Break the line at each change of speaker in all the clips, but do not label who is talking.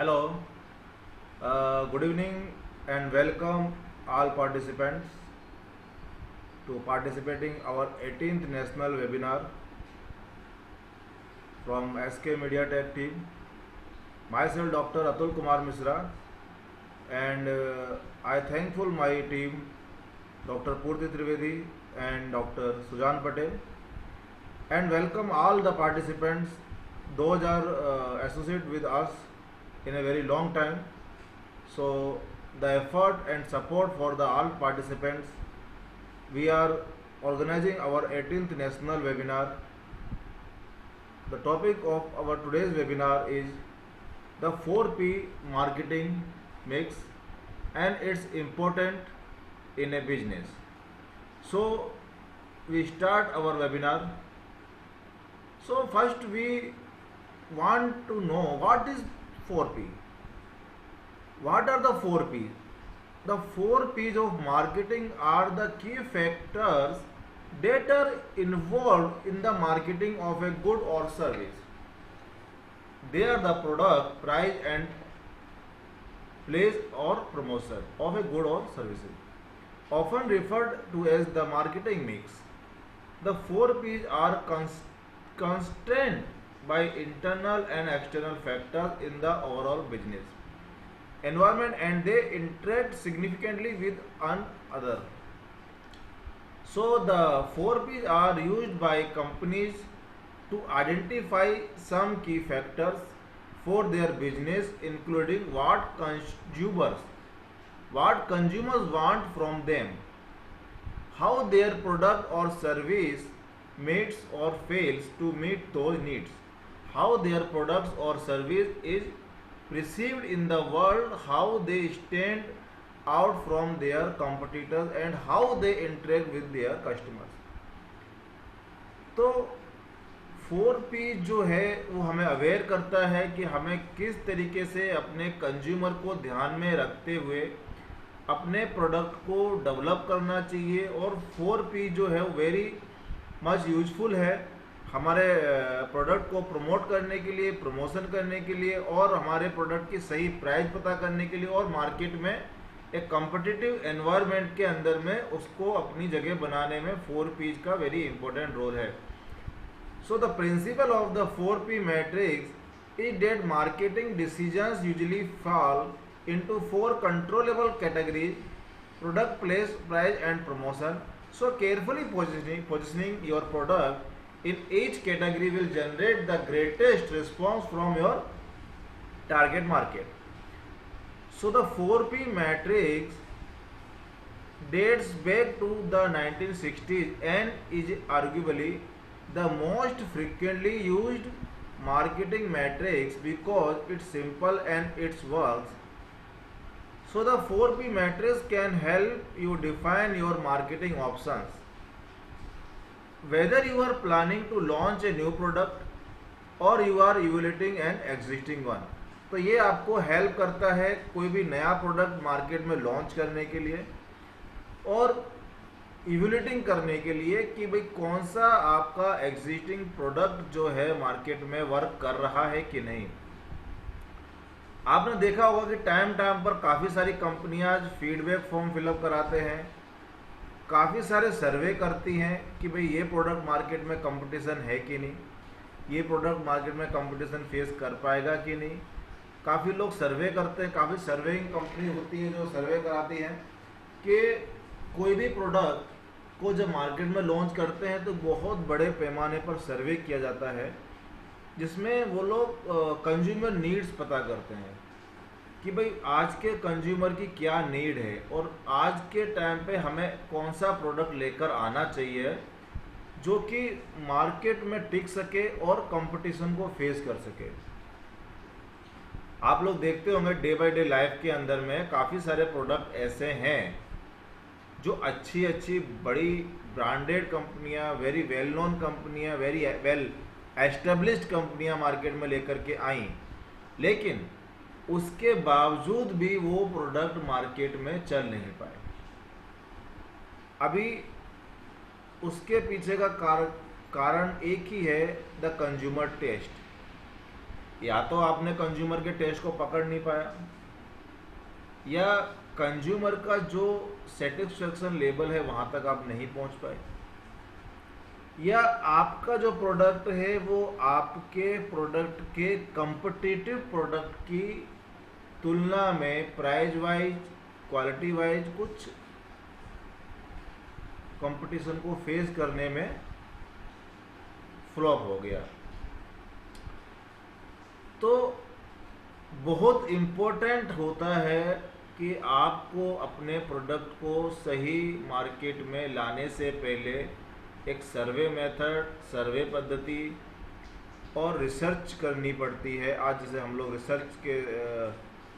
Hello, good evening and welcome all participants to participating our 18th national webinar from SK Media Tech team. Myself Dr. Atul Kumar Misra and I thankful my team Dr. Purti Trivedi and Dr. Sujan Patel and welcome all the participants. Those are associated with us in a very long time. So the effort and support for the all participants, we are organizing our 18th national webinar. The topic of our today's webinar is the 4P marketing mix and its important in a business. So we start our webinar. So first we want to know what is 4P. What are the 4Ps? The 4Ps of marketing are the key factors that are involved in the marketing of a good or service. They are the product, price and place or promotion of a good or services, often referred to as the marketing mix. The 4Ps are constrained by internal and external factors in the overall business environment and they interact significantly with another. So the 4Ps are used by companies to identify some key factors for their business, including what consumers want from them, how their product or service meets or fails to meet those needs, how their products or service is perceived in the world, how they stand out from their competitors and how they interact with their customers. तो 4P जो है वो हमें aware करता है कि हमें किस तरीके से अपने कंज्यूमर को ध्यान में रखते हुए अपने प्रोडक्ट को डेवलप करना चाहिए और 4P जो है वो वेरी मच यूजफुल है हमारे प्रोडक्ट को प्रमोट करने के लिए, प्रमोशन करने के लिए और हमारे प्रोडक्ट की सही प्राइस पता करने के लिए और मार्केट में एक कॉम्पिटिटिव एनवायरनमेंट के अंदर में उसको अपनी जगह बनाने में 4Ps का वेरी इंपॉर्टेंट रोल है. So the principle of the 4P matrix is that marketing decisions usually fall into 4 controllable categories: product, place, price and promotion. So carefully positioning your product in each category will generate the greatest response from your target market. So the 4P matrix dates back to the 1960s and is arguably the most frequently used marketing matrix because it's simple and it works. So the 4P matrix can help you define your marketing options. Whether you are planning to launch a new product or you are evaluating an existing one, तो ये आपको help करता है कोई भी नया product market में launch करने के लिए और इवैल्यूएटिंग करने के लिए कि भाई कौन सा आपका एग्जिस्टिंग प्रोडक्ट जो है मार्केट में वर्क कर रहा है कि नहीं. आपने देखा होगा कि टाइम पर काफ़ी सारी कंपनियां फीडबैक फॉर्म फिलअप कराते हैं, काफ़ी सारे सर्वे करती हैं कि भाई ये प्रोडक्ट मार्केट में कंपटीशन है कि नहीं, ये प्रोडक्ट मार्केट में कंपटीशन फेस कर पाएगा कि नहीं. काफ़ी लोग सर्वे करते हैं, काफ़ी सर्वेइंग कंपनी होती है जो सर्वे कराती हैं कि कोई भी प्रोडक्ट को जब मार्केट में लॉन्च करते हैं तो बहुत बड़े पैमाने पर सर्वे किया जाता है जिसमें वो लोग कंज्यूमर नीड्स पता करते हैं कि भाई आज के कंज्यूमर की क्या नीड है और आज के टाइम पे हमें कौन सा प्रोडक्ट लेकर आना चाहिए जो कि मार्केट में टिक सके और कंपटीशन को फेस कर सके. आप लोग देखते होंगे डे बाय डे लाइफ के अंदर में काफ़ी सारे प्रोडक्ट ऐसे हैं जो अच्छी बड़ी ब्रांडेड कंपनियां, वेरी वेल नोन कंपनियां, वेरी वेल एस्टेब्लिश्ड कंपनियां मार्केट में लेकर के आई, लेकिन उसके बावजूद भी वो प्रोडक्ट मार्केट में चल नहीं पाए. अभी उसके पीछे का कारण एक ही है, द कंज्यूमर टेस्ट. या तो आपने कंज्यूमर के टेस्ट को पकड़ नहीं पाया, या कंज्यूमर का जो सेटिस्फेक्शन लेवल है वहां तक आप नहीं पहुंच पाए, या आपका जो प्रोडक्ट है वो आपके प्रोडक्ट के कंपटीटिव प्रोडक्ट की तुलना में प्राइस वाइज, क्वालिटी वाइज कुछ कंपटीशन को फेस करने में फ्लॉप हो गया। तो बहुत इम्पोर्टेंट होता है कि आपको अपने प्रोडक्ट को सही मार्केट में लाने से पहले एक सर्वे मेथड, सर्वे पद्धति और रिसर्च करनी पड़ती है। आज जैसे हम लोग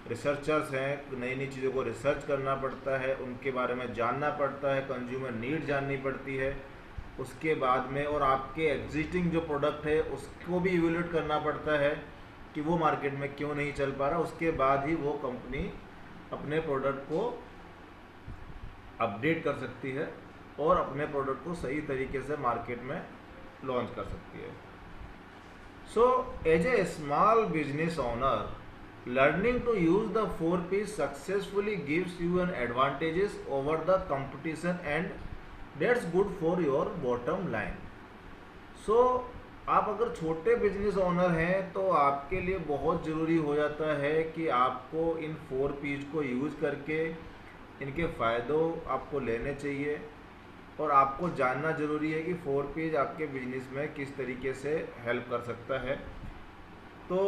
रिसर्चर्स हैं, नई नई चीज़ों को रिसर्च करना पड़ता है, उनके बारे में जानना पड़ता है, कंज्यूमर नीड जाननी पड़ती है उसके बाद में, और आपके एग्जिस्टिंग जो प्रोडक्ट है उसको भी इवेल्यूएट करना पड़ता है कि वो मार्केट में क्यों नहीं चल पा रहा। उसके बाद ही वो कंपनी अपने प्रोडक्ट को अपडेट कर सकती है और अपने प्रोडक्ट को सही तरीके से मार्केट में लॉन्च कर सकती है। So as a small business owner, learning to use the 4Ps successfully gives you an advantages over the competition, and that's good for your bottom line. So आप अगर छोटे बिजनेस ओनर हैं तो आपके लिए बहुत ज़रूरी हो जाता है कि आपको इन 4Ps को यूज़ करके इनके फ़ायदों आपको लेने चाहिए, और आपको जानना ज़रूरी है कि 4Ps आपके बिजनेस में किस तरीके से हेल्प कर सकता है। तो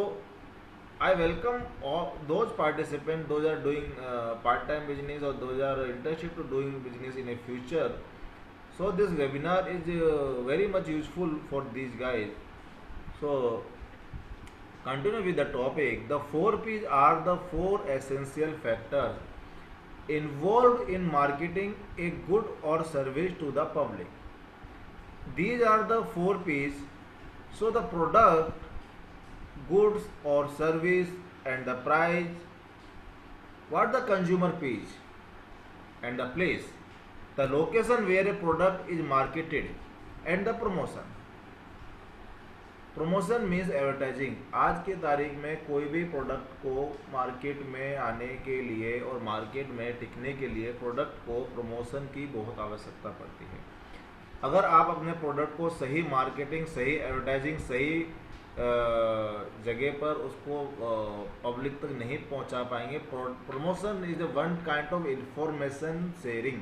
I welcome all those participants, those are doing part-time business or those are interested to doing business in a future. So this webinar is very much useful for these guys. So continue with the topic. The 4Ps are the 4 essential factors involved in marketing a good or service to the public. These are the 4Ps. So the product, goods or service, and the price, what the consumer pays, and the place, the location where a product is marketed, and the promotion. Promotion means advertising. आज के तारीख में कोई भी product को market में आने के लिए और मार्केट में टिकने के लिए प्रोडक्ट को प्रमोशन की बहुत आवश्यकता पड़ती है। अगर आप अपने प्रोडक्ट को सही मार्केटिंग, सही एडवर्टाइजिंग, सही जगह पर उसको पब्लिक तक नहीं पहुंचा पाएंगे, promotion is a one kind of information sharing.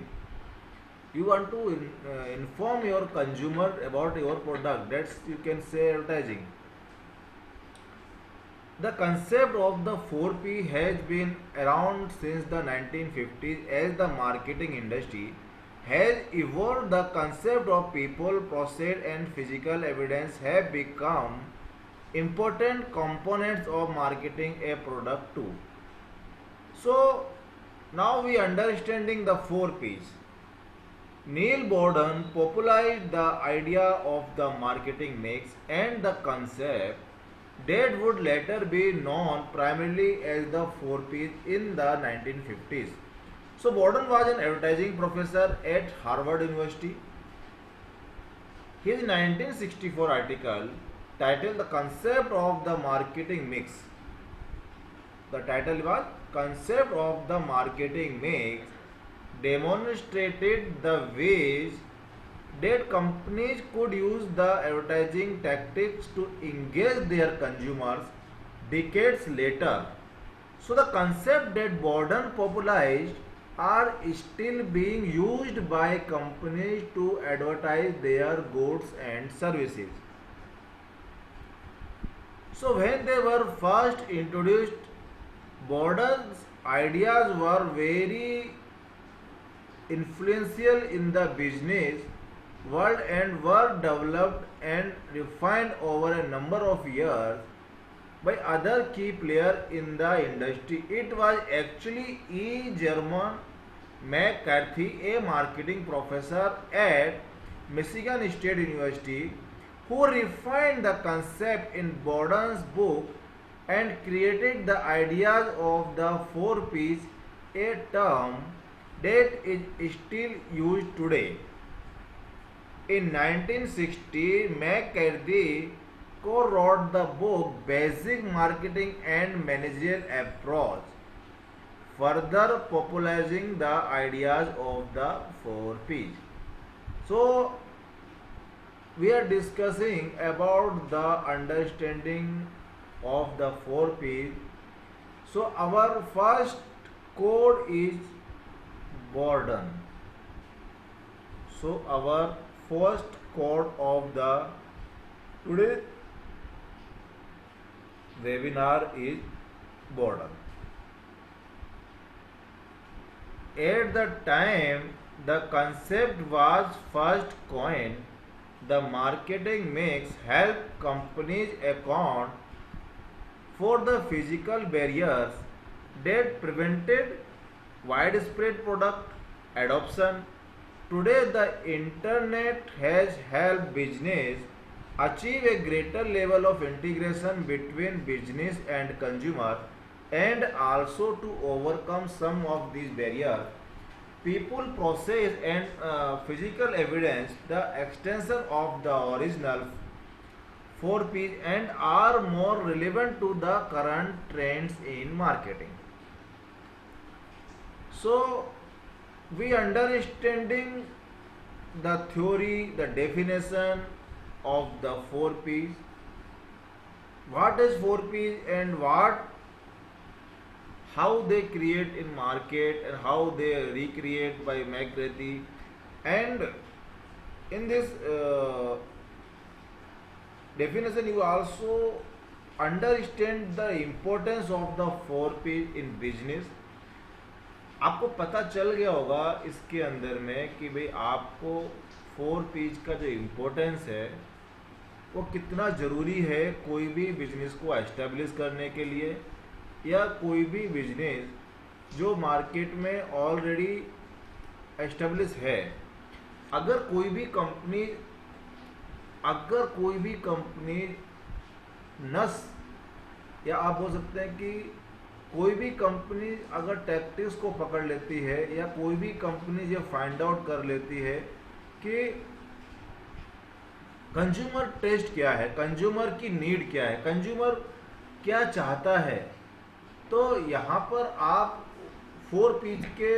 You want to inform your consumer about your product, that's you can say advertising. The concept of the 4P has been around since the 1950s. As the marketing industry has evolved, the concept of people, process and physical evidence have become important components of marketing a product too. So now we understanding the 4Ps. Neil Borden popularized the idea of the marketing mix and the concept that would later be known primarily as the 4Ps in the 1950s. So Borden was an advertising professor at Harvard University. His 1964 article titled The Concept of the Marketing Mix. The title was Concept of the Marketing Mix demonstrated the ways that companies could use the advertising tactics to engage their consumers decades later. So the concept that Borden popularized are still being used by companies to advertise their goods and services. So when they were first introduced, Borden's ideas were very influential in the business world and were developed and refined over a number of years by other key players in the industry. It was actually E. German McCarthy, a marketing professor at Michigan State University, who refined the concept in Borden's book and created the ideas of the 4Ps, a term that is still used today. In 1960, McCarthy co-wrote the book Basic Marketing and Managerial Approach, further popularizing the ideas of the 4Ps. So, we are discussing about the understanding of the 4Ps. So, our first code is boredom. So, our first code of the today webinar is boredom. At the time the concept was first coined, the marketing mix helped companies account for the physical barriers that prevented widespread product adoption. Today, the internet has helped business achieve a greater level of integration between business and consumer, and also to overcome some of these barriers. People, process, and physical evidence the extension of the original 4Ps and are more relevant to the current trends in marketing. So, we understanding the theory, the definition of the 4Ps, what is 4Ps and what how they create in market and how they recreate by McCarthy, and in this definition you also understand the importance of the 4Ps in business. आपको पता चल गया होगा इसके अंदर में कि भाई आपको 4Ps का जो इम्पोर्टेंस है वो कितना ज़रूरी है कोई भी बिजनेस को एस्टेब्लिश करने के लिए, या कोई भी बिजनेस जो मार्केट में ऑलरेडी एस्टेब्लिश है। अगर कोई भी कंपनी नस, या आप बोल सकते हैं कि कोई भी कंपनी अगर टैक्टिक्स को पकड़ लेती है, या कोई भी कंपनी ये फाइंड आउट कर लेती है कि कंज्यूमर टेस्ट क्या है, कंज्यूमर की नीड क्या है, कंज्यूमर क्या चाहता है, तो यहाँ पर आप 4Ps के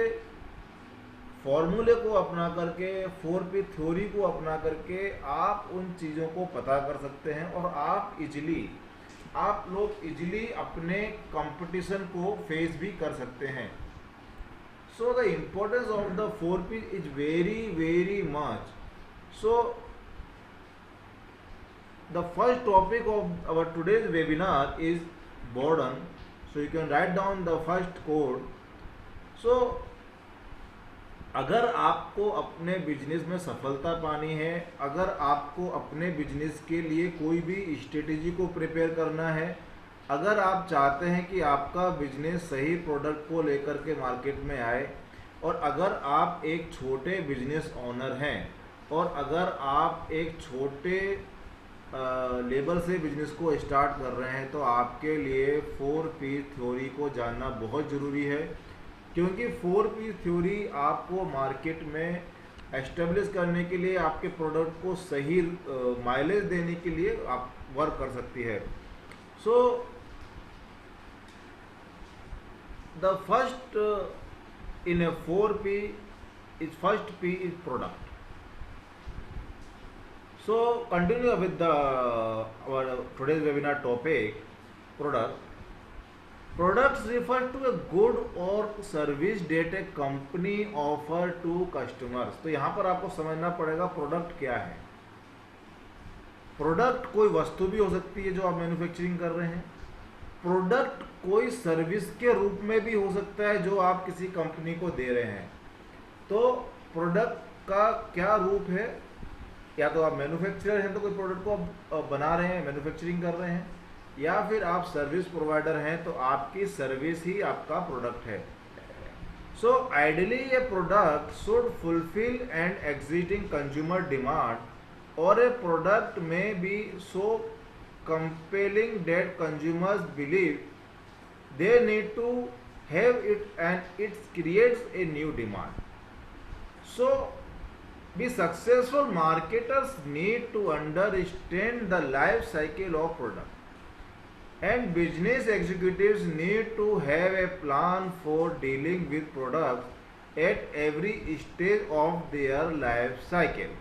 फॉर्मूले को अपना करके, 4P थ्योरी को अपना करके आप उन चीज़ों को पता कर सकते हैं, और आप लोग इजीली अपने कंपटीशन को फेस भी कर सकते हैं। So the importance of the 4Ps is very very much. So the first topic of our today's webinar is boredom. So you can write down the first code. So अगर आपको अपने business में सफलता पानी है, अगर आपको अपने बिजनेस के लिए कोई भी स्ट्रेटेजी को प्रिपेयर करना है, अगर आप चाहते हैं कि आपका बिजनेस सही प्रोडक्ट को लेकर के मार्केट में आए, और अगर आप एक छोटे बिजनेस ओनर हैं, और अगर आप एक छोटे लेवल से बिजनेस को स्टार्ट कर रहे हैं, तो आपके लिए 4P थ्योरी को जानना बहुत ज़रूरी है, क्योंकि 4P थ्योरी आपको मार्केट में एस्टेब्लिश करने के लिए, आपके प्रोडक्ट को सही माइलेज देने के लिए आप वर्क कर सकती है। So the first in A 4P is first P is product. So continue with our today's webinar topic, product. Products refer to a good or service that a company offer to customers. तो यहाँ पर आपको समझना पड़ेगा product क्या है। Product कोई वस्तु भी हो सकती है जो आप मैन्युफैक्चरिंग कर रहे हैं, प्रोडक्ट कोई सर्विस के रूप में भी हो सकता है जो आप किसी कंपनी को दे रहे हैं। तो प्रोडक्ट का क्या रूप है, या तो आप मैन्युफैक्चरर हैं तो कोई प्रोडक्ट को आप बना रहे हैं, मैन्युफैक्चरिंग कर रहे हैं, या फिर आप सर्विस प्रोवाइडर हैं तो आपकी सर्विस ही आपका प्रोडक्ट है। So ideally a product should fulfil and existing consumer demand, और a product may be so compelling that consumers believe they need to have it, and it creates a new demand. So Be successful marketers need to understand the life cycle of product, and business executives need to have a plan for dealing with products at every stage of their life cycle.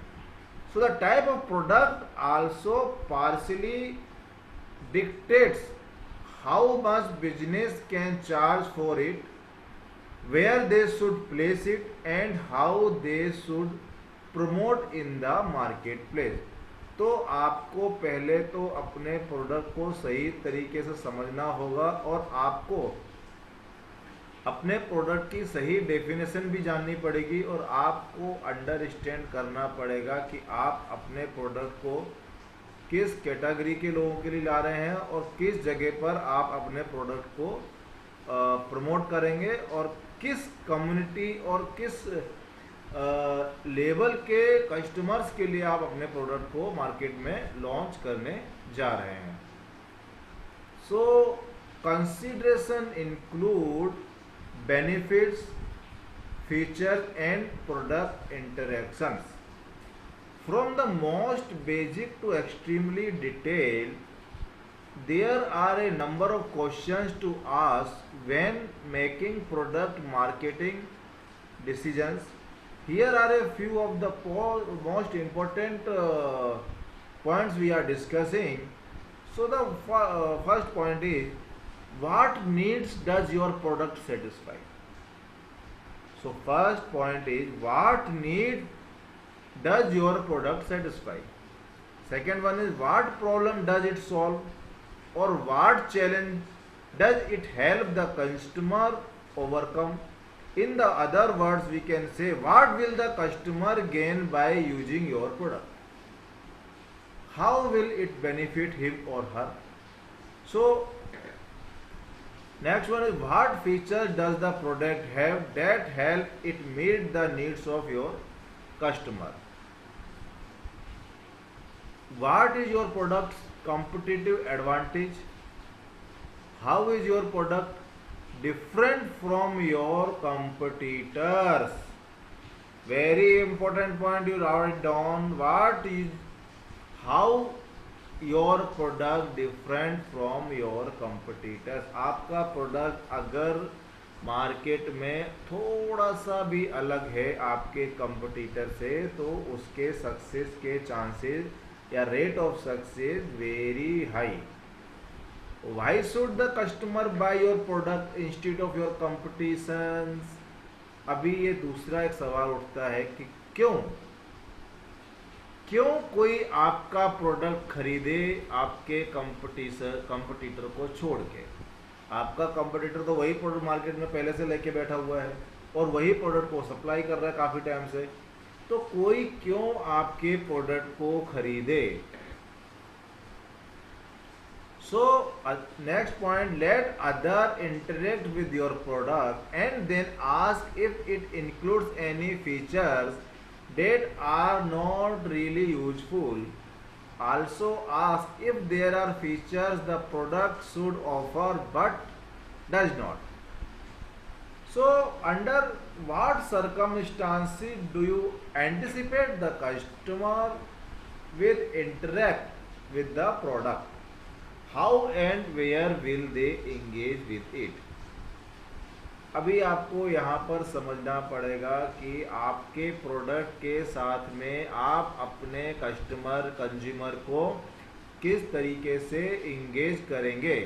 So the type of product also partially dictates how much business can charge for it, where they should place it, and how they should promote in the marketplace. तो आपको पहले तो अपने product को सही तरीके से समझना होगा और आपको अपने प्रोडक्ट की सही डेफिनेशन भी जाननी पड़ेगी और आपको अंडरस्टैंड करना पड़ेगा कि आप अपने प्रोडक्ट को किस कैटेगरी के लोगों के लिए ला रहे हैं और किस जगह पर आप अपने प्रोडक्ट को प्रमोट करेंगे और किस कम्युनिटी और किस लेवल के कस्टमर्स के लिए आप अपने प्रोडक्ट को मार्केट में लॉन्च करने जा रहे हैं. So consideration include benefits, features and product interactions. From the most basic to extremely detailed, there are a number of questions to ask when making product marketing decisions. Here are a few of the most important points we are discussing. So the first point is, what needs does your product satisfy? So first point is, what need does your product satisfy? Second one is, what problem does it solve, or what challenge does it help the customer overcome? In the other words, we can say, what will the customer gain by using your product? How will it benefit him or her? So next one is, what features does the product have that help it meet the needs of your customer? What is your product's competitive advantage? How is your product different from your competitors? Very important point, you write it down. What is, how your product different from your competitors. आपका product अगर market में थोड़ा सा भी अलग है आपके competitor से, तो उसके सक्सेस के चांसेस या rate of success very high. Why should the customer by your product instead of your competitions? अभी ये दूसरा एक सवाल उठता है कि क्यों कोई आपका प्रोडक्ट खरीदे आपके कंपटीटर को छोड़ के? आपका कंपटीटर तो वही प्रोडक्ट मार्केट में पहले से लेके बैठा हुआ है और वही प्रोडक्ट को सप्लाई कर रहा है काफ़ी टाइम से, तो कोई क्यों आपके प्रोडक्ट को खरीदे? So next point, let other interact with your product and then ask if it includes any features that are not really useful. Also ask if there are features the product should offer but does not. So under what circumstances do you anticipate the customer will interact with the product? How and where will they engage with it? अभी आपको यहाँ पर समझना पड़ेगा कि आपके product के साथ में आप अपने कंज्यूमर को किस तरीके से इंगेज करेंगे.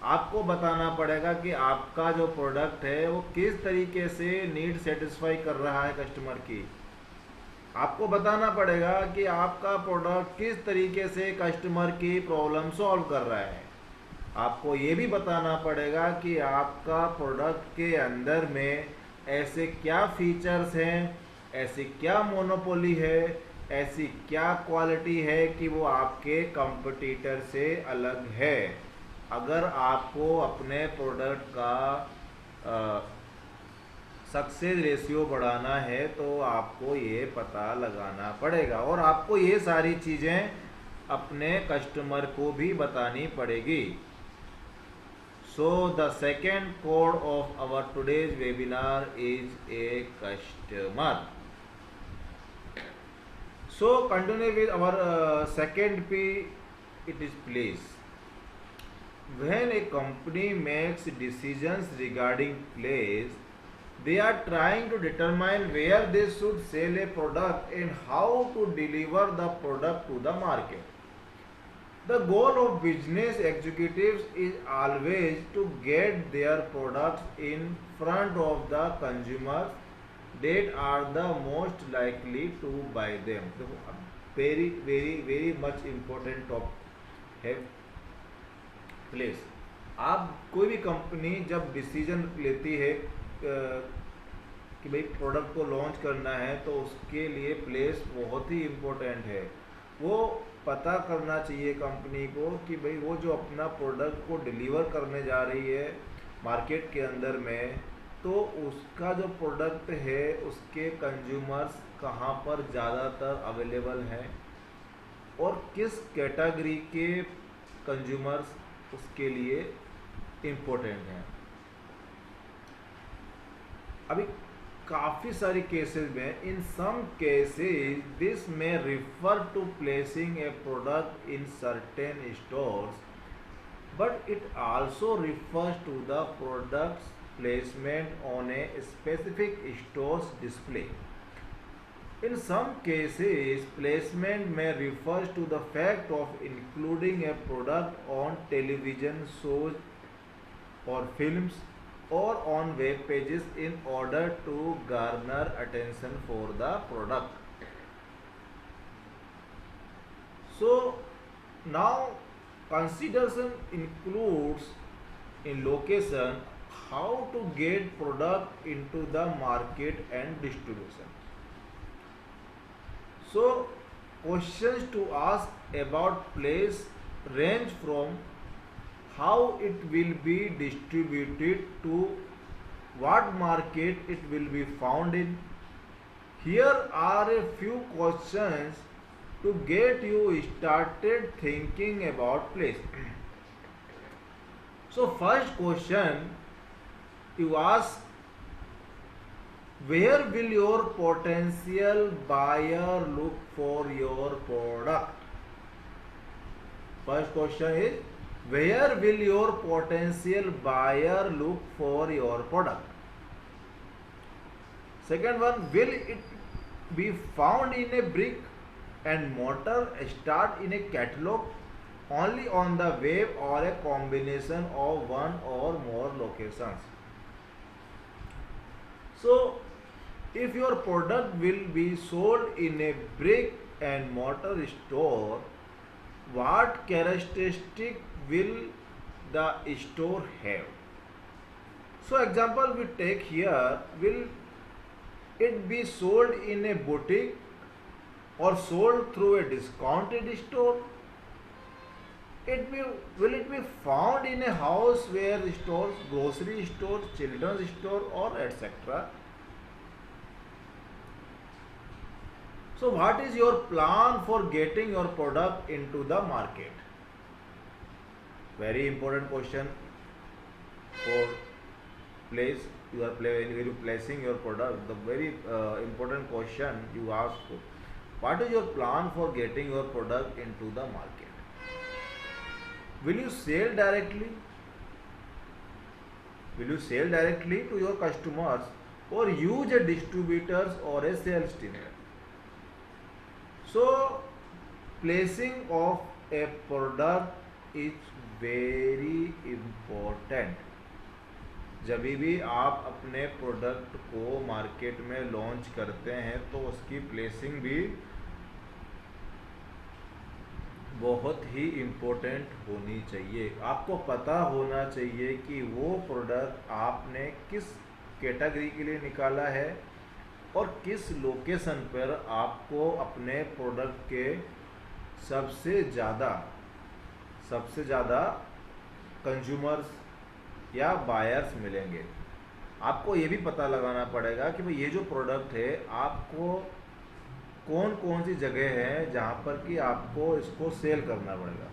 आपको बताना पड़ेगा कि आपका जो प्रोडक्ट है वो किस तरीके से नीड सेटिस्फाई कर रहा है कस्टमर की. आपको बताना पड़ेगा कि आपका प्रोडक्ट किस तरीके से कस्टमर की प्रॉब्लम सॉल्व कर रहा है. आपको ये भी बताना पड़ेगा कि आपका प्रोडक्ट के अंदर में ऐसे क्या फीचर्स हैं, ऐसी क्या मोनोपोली है, ऐसी क्या क्वालिटी है कि वो आपके कंपटीटर से अलग है. अगर आपको अपने प्रोडक्ट का सक्सेस रेशियो बढ़ाना है तो आपको ये पता लगाना पड़ेगा और आपको ये सारी चीज़ें अपने कस्टमर को भी बतानी पड़ेगी. So the second code of our today's webinar is a customer. So continue with our second P. It is place. When a company makes decisions regarding place, they are trying to determine where they should sell a product and how to deliver the product to the market. The goal of business executives is always to get their products in front of the consumers that are the most likely to buy them. So, very much important top है place. आप कोई भी company जब decision लेती है कि भाई product को लॉन्च करना है तो उसके लिए प्लेस बहुत ही इम्पोर्टेंट है. वो पता करना चाहिए कंपनी को कि भाई वो जो अपना प्रोडक्ट को डिलीवर करने जा रही है मार्केट के अंदर में, तो उसका जो प्रोडक्ट है उसके कंज्यूमर्स कहाँ पर ज़्यादातर अवेलेबल हैं और किस कैटेगरी के कंज्यूमर्स उसके लिए इम्पोर्टेंट हैं. अभी काफ़ी सारी केसेस में, in some cases this may refer to placing a product in certain stores, but it also refers to the products placement on a specific store's display. In some cases, placement may refers to the fact of including a product on television shows or films or on web pages in order to garner attention for the product. So now consideration includes in location, how to get product into the market and distribution. So questions to ask about place range from how it will be distributed to what market it will be found in. Here are a few questions to get you started thinking about place. So first question you ask, where will your potential buyer look for your product? First question is, where will your potential buyer look for your product? Second one, will it be found in a brick and mortar start in a catalog, only on the web, or a combination of one or more locations? So if your product will be sold in a brick and mortar store, what characteristic will the store have? So example we take here, will it be sold in a boutique or sold through a discounted store? Will it be found in a house where stores, grocery stores, children's store, or etc.? So what is your plan for getting your product into the market? Very important question for place. You are placing your product. The very important question you ask, what is your plan for getting your product into the market? Will you sell directly? Will you sell directly to your customers or use a distributors or a sales team? So placing of a product is very important. जब भी आप अपने product को market में launch करते हैं तो उसकी प्लेसिंग भी बहुत ही इम्पोर्टेंट होनी चाहिए. आपको पता होना चाहिए कि वो प्रोडक्ट आपने किस कैटेगरी के लिए निकाला है और किस लोकेशन पर आपको अपने प्रोडक्ट के सबसे ज़्यादा कंज्यूमर्स या बायर्स मिलेंगे. आपको ये भी पता लगाना पड़ेगा कि भाई ये जो प्रोडक्ट है आपको कौन कौन सी जगह है जहाँ पर कि आपको इसको सेल करना पड़ेगा.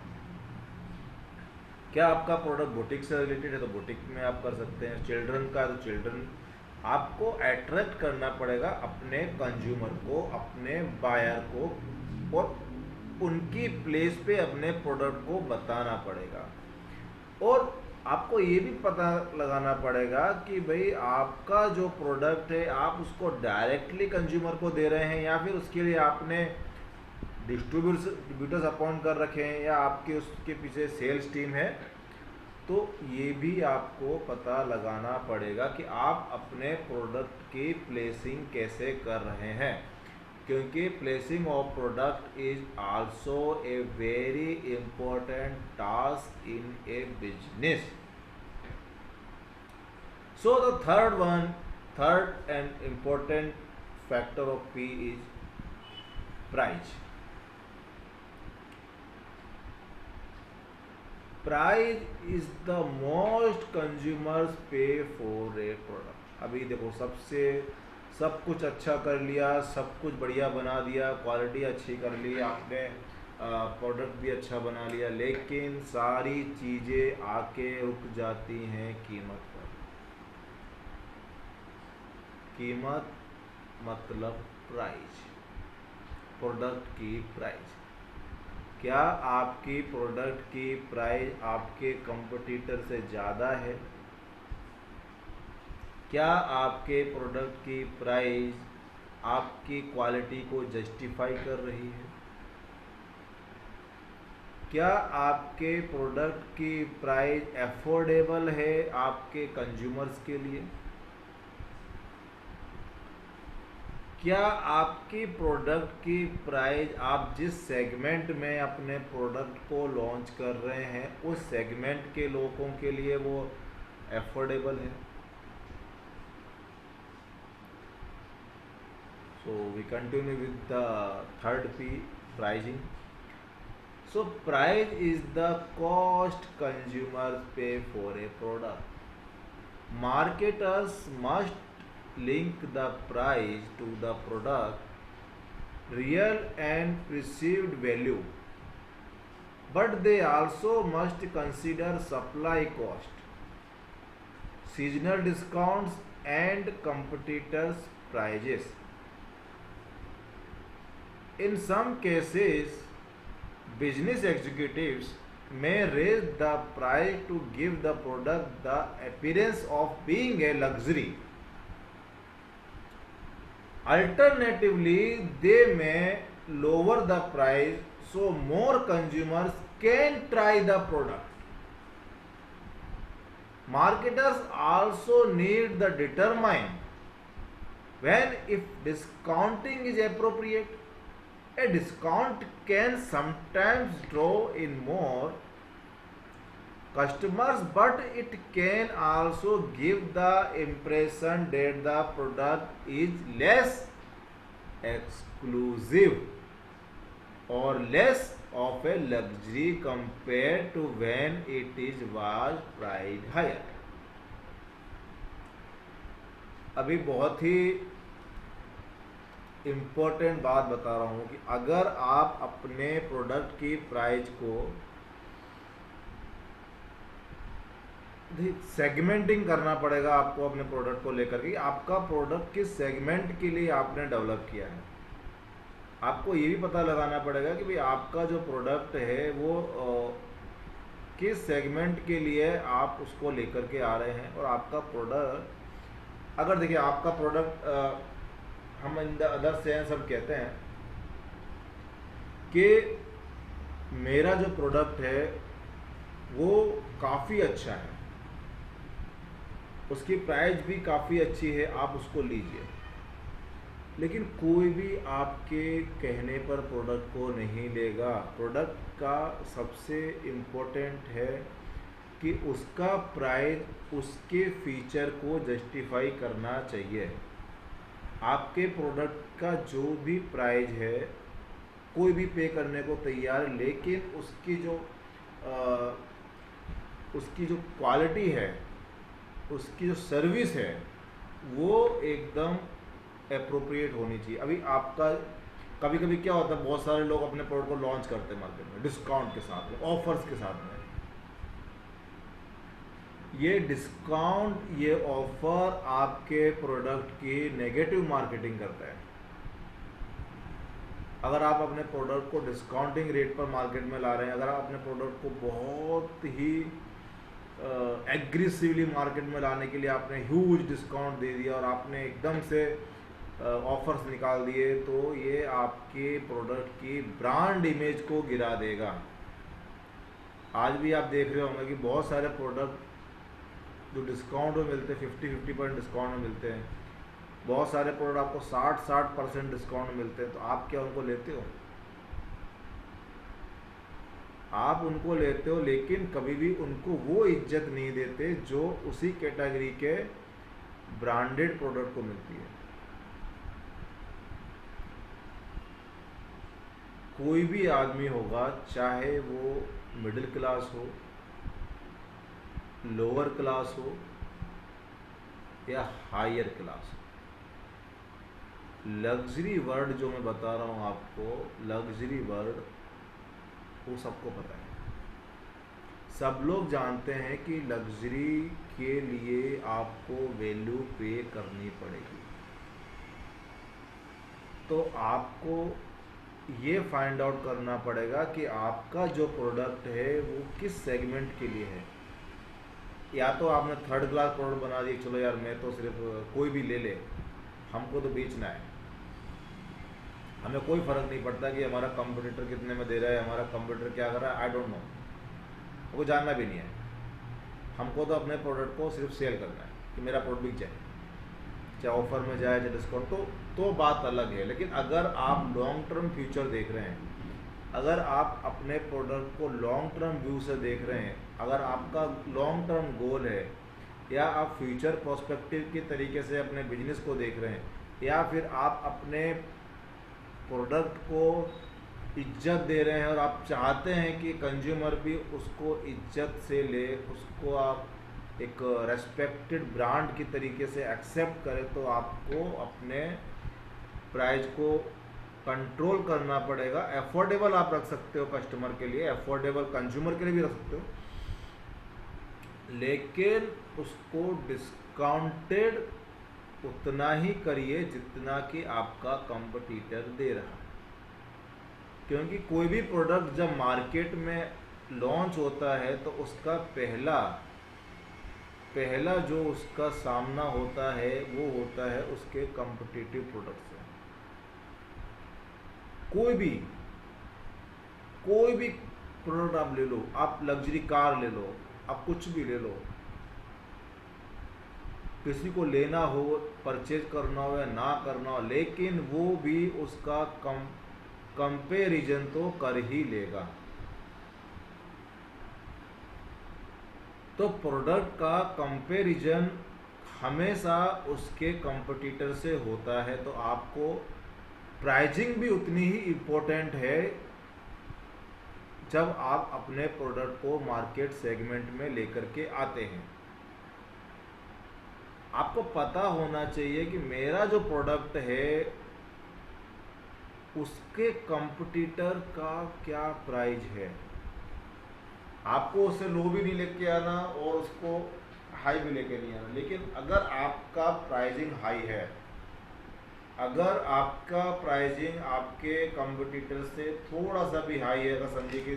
क्या आपका प्रोडक्ट बुटीक से रिलेटेड है तो बुटीक में आप कर सकते हैं. चिल्ड्रन का तो चिल्ड्रन आपको अट्रैक्ट करना पड़ेगा अपने कंज्यूमर को, अपने बायर को, और उनकी प्लेस पे अपने प्रोडक्ट को बताना पड़ेगा। और आपको ये भी पता लगाना पड़ेगा कि भाई आपका जो प्रोडक्ट है आप उसको डायरेक्टली कंज्यूमर को दे रहे हैं या फिर उसके लिए आपने डिस्ट्रीब्यूटर्स अपॉइंट कर रखे हैं या आपके उसके पीछे सेल्स टीम है। तो ये भी आपको पता लगाना पड़ेगा कि आप अपने प्रोडक्ट की प्लेसिंग कैसे कर रहे हैं, क्योंकि placing of product is also a very important task in A business. So the third and important factor of P is price. Price is the most consumers पे फॉर ए प्रोडक्ट। अभी देखो, सब कुछ अच्छा कर लिया, सब कुछ बढ़िया बना दिया, क्वालिटी अच्छी कर ली आपने, प्रोडक्ट भी अच्छा बना लिया, लेकिन सारी चीज़ें आके रुक जाती हैं कीमत पर। कीमत मतलब प्राइस, प्रोडक्ट की प्राइस। क्या आपकी प्रोडक्ट की प्राइस आपके कंपटीटर से ज़्यादा है? क्या आपके प्रोडक्ट की प्राइस आपकी क्वालिटी को जस्टिफाई कर रही है? क्या आपके प्रोडक्ट की प्राइस अफोर्डेबल है आपके कंज्यूमर्स के लिए? क्या आपकी प्रोडक्ट की प्राइस आप जिस सेगमेंट में अपने प्रोडक्ट को लॉन्च कर रहे हैं उस सेगमेंट के लोगों के लिए वो अफोर्डेबल है? So we continue with the third P, pricing. So price is the cost consumers pay for a product. Marketers must link the price to the product real and perceived value, but they also must consider supply cost, seasonal discounts and competitors' prices. In some cases, business executives may raise the price to give the product the appearance of being a luxury. Alternatively, they may lower the price so more consumers can try the product. Marketers also need to determine when if discounting is appropriate. A discount can sometimes draw in more customers, but it can also give the impression that the product is less exclusive or less of a luxury compared to when it was priced higher. अभी बहुत ही important बात बता रहा हूँ कि अगर आप अपने प्रोडक्ट की प्राइस को सेगमेंटिंग करना पड़ेगा आपको अपने प्रोडक्ट को लेकर के, आपका प्रोडक्ट किस सेगमेंट के लिए आपने डेवलप किया है। आपको ये भी पता लगाना पड़ेगा कि भाई आपका जो प्रोडक्ट है वो किस सेगमेंट के लिए आप उसको लेकर के आ रहे हैं। और आपका प्रोडक्ट, अगर देखिए आपका प्रोडक्ट हम इन द अदर सेंस सब कहते हैं कि मेरा जो प्रोडक्ट है वो काफ़ी अच्छा है, उसकी प्राइस भी काफ़ी अच्छी है, आप उसको लीजिए। लेकिन कोई भी आपके कहने पर प्रोडक्ट को नहीं लेगा। प्रोडक्ट का सबसे इम्पोर्टेंट है कि उसका प्राइस उसके फीचर को जस्टिफाई करना चाहिए। आपके प्रोडक्ट का जो भी प्राइस है कोई भी पे करने को तैयार है, लेकिन उसकी जो क्वालिटी है, उसकी जो सर्विस है वो एकदम एप्रोप्रिएट होनी चाहिए। अभी आपका कभी कभी क्या होता है, बहुत सारे लोग अपने प्रोडक्ट को लॉन्च करते हैं मार्केट में डिस्काउंट के साथ में, ऑफर्स के साथ में। ये डिस्काउंट, ये ऑफर आपके प्रोडक्ट की नेगेटिव मार्केटिंग करता है। अगर आप अपने प्रोडक्ट को डिस्काउंटिंग रेट पर मार्केट में ला रहे हैं, अगर आप अपने प्रोडक्ट को बहुत ही एग्रेसिवली मार्केट में लाने के लिए आपने ह्यूज डिस्काउंट दे दिया और आपने एकदम से ऑफर्स निकाल दिए, तो ये आपके प्रोडक्ट की ब्रांड इमेज को गिरा देगा। आज भी आप देख रहे होंगे कि बहुत सारे प्रोडक्ट जो डिस्काउंट में मिलते हैं, 50% डिस्काउंट में मिलते हैं, बहुत सारे प्रोडक्ट आपको 60% डिस्काउंट में मिलते हैं, तो आप क्या उनको लेते हो? आप उनको लेते हो, लेकिन कभी भी उनको वो इज्जत नहीं देते जो उसी कैटेगरी के ब्रांडेड प्रोडक्ट को मिलती है। कोई भी आदमी होगा, चाहे वो मिडिल क्लास हो, लोअर क्लास हो या हायर क्लास हो, लग्जरी वर्ड जो मैं बता रहा हूँ आपको, लग्जरी वर्ड वो सबको पता है। सब लोग जानते हैं कि लग्जरी के लिए आपको वैल्यू पे करनी पड़ेगी। तो आपको ये फाइंड आउट करना पड़ेगा कि आपका जो प्रोडक्ट है वो किस सेगमेंट के लिए है। या तो आपने थर्ड क्लास प्रोडक्ट बना दिया, चलो यार मैं तो सिर्फ कोई भी ले ले, हमको तो बेचना है, हमें कोई फ़र्क नहीं पड़ता कि हमारा कंपटीटर कितने में दे रहा है, हमारा कंपटीटर क्या कर रहा है, आई डोंट नो, वो जानना भी नहीं है। हमको तो अपने प्रोडक्ट को सिर्फ सेल करना है कि मेरा प्रोडक्ट बिक जाए, चाहे ऑफर में जाए चाहे डिस्काउंट, तो बात अलग है। लेकिन अगर आप लॉन्ग टर्म फ्यूचर देख रहे हैं, अगर आप अपने प्रोडक्ट को लॉन्ग टर्म व्यू से देख रहे हैं, अगर आपका लॉन्ग टर्म गोल है, या आप फ्यूचर पर्सपेक्टिव के तरीके से अपने बिजनेस को देख रहे हैं, या फिर आप अपने प्रोडक्ट को इज्जत दे रहे हैं और आप चाहते हैं कि कंज्यूमर भी उसको इज्जत से ले, उसको आप एक रेस्पेक्टेड ब्रांड की तरीके से एक्सेप्ट करें, तो आपको अपने प्राइस को कंट्रोल करना पड़ेगा। अफोर्डेबल आप रख सकते हो कस्टमर के लिए, अफोर्डेबल कंज्यूमर के लिए भी रख सकते हो, लेकिन उसको डिस्काउंटेड उतना ही करिए जितना कि आपका कंपटीटर दे रहा है। क्योंकि कोई भी प्रोडक्ट जब मार्केट में लॉन्च होता है तो उसका पहला जो उसका सामना होता है वो होता है उसके कॉम्पिटिटिव प्रोडक्ट से। कोई भी प्रोडक्ट आप ले लो, आप लग्जरी कार ले लो, आप कुछ भी ले लो, किसी को लेना हो, परचेज करना हो या ना करना हो, लेकिन वो भी उसका कंपेरिजन तो कर ही लेगा। तो प्रोडक्ट का कंपैरिजन हमेशा उसके कंपटीटर से होता है, तो आपको प्राइजिंग भी उतनी ही इम्पोर्टेंट है जब आप अपने प्रोडक्ट को मार्केट सेगमेंट में लेकर के आते हैं। आपको पता होना चाहिए कि मेरा जो प्रोडक्ट है उसके कंपटीटर का क्या प्राइस है। आपको उससे लो भी नहीं लेके आना और उसको हाई भी लेके नहीं आना, लेकिन अगर आपका प्राइसिंग हाई है, अगर आपका प्राइसिंग आपके कंपटीटर से थोड़ा सा भी हाई है, अगर समझिए कि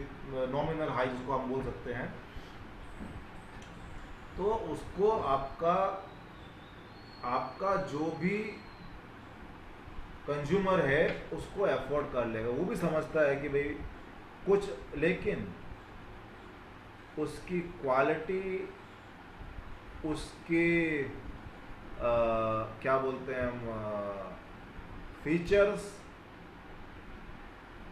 नॉमिनल हाई जिसको हम बोल सकते हैं, तो उसको आपका जो भी कंज्यूमर है उसको अफोर्ड कर लेगा। वो भी समझता है कि भाई कुछ, लेकिन उसकी क्वालिटी, उसके क्या बोलते हैं हम, फीचर्स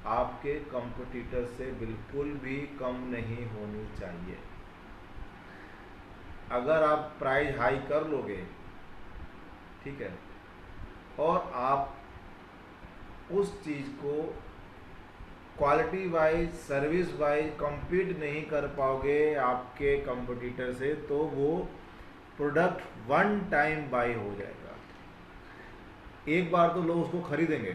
आपके कंपटीटर से बिल्कुल भी कम नहीं होनी चाहिए। अगर आप प्राइस हाई कर लोगे, ठीक है, और आप उस चीज़ को quality wise, service wise compete नहीं कर पाओगे आपके कंपटीटर से, तो वो प्रोडक्ट वन टाइम बाय हो जाएगा। एक बार तो लोग उसको खरीदेंगे,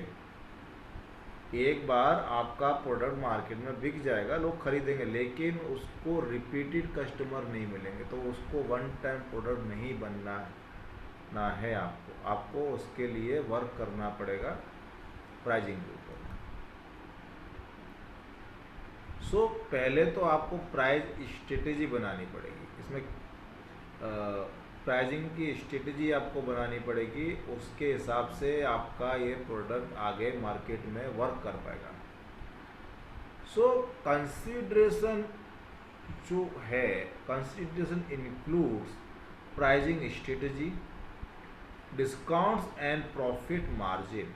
एक बार आपका प्रोडक्ट मार्केट में बिक जाएगा, लोग खरीदेंगे, लेकिन उसको रिपीटेड कस्टमर नहीं मिलेंगे, तो उसको वन टाइम प्रोडक्ट नहीं बनना ना है। आपको उसके लिए वर्क करना पड़ेगा प्राइजिंग के ऊपर। सो पहले तो आपको प्राइस स्ट्रेटेजी बनानी पड़ेगी। इसमें प्राइजिंग की स्ट्रेटेजी आपको बनानी पड़ेगी, उसके हिसाब से आपका ये प्रोडक्ट आगे मार्केट में वर्क कर पाएगा। सो कंसीडरेशन जो है, consideration includes pricing strategy, discounts and profit margin.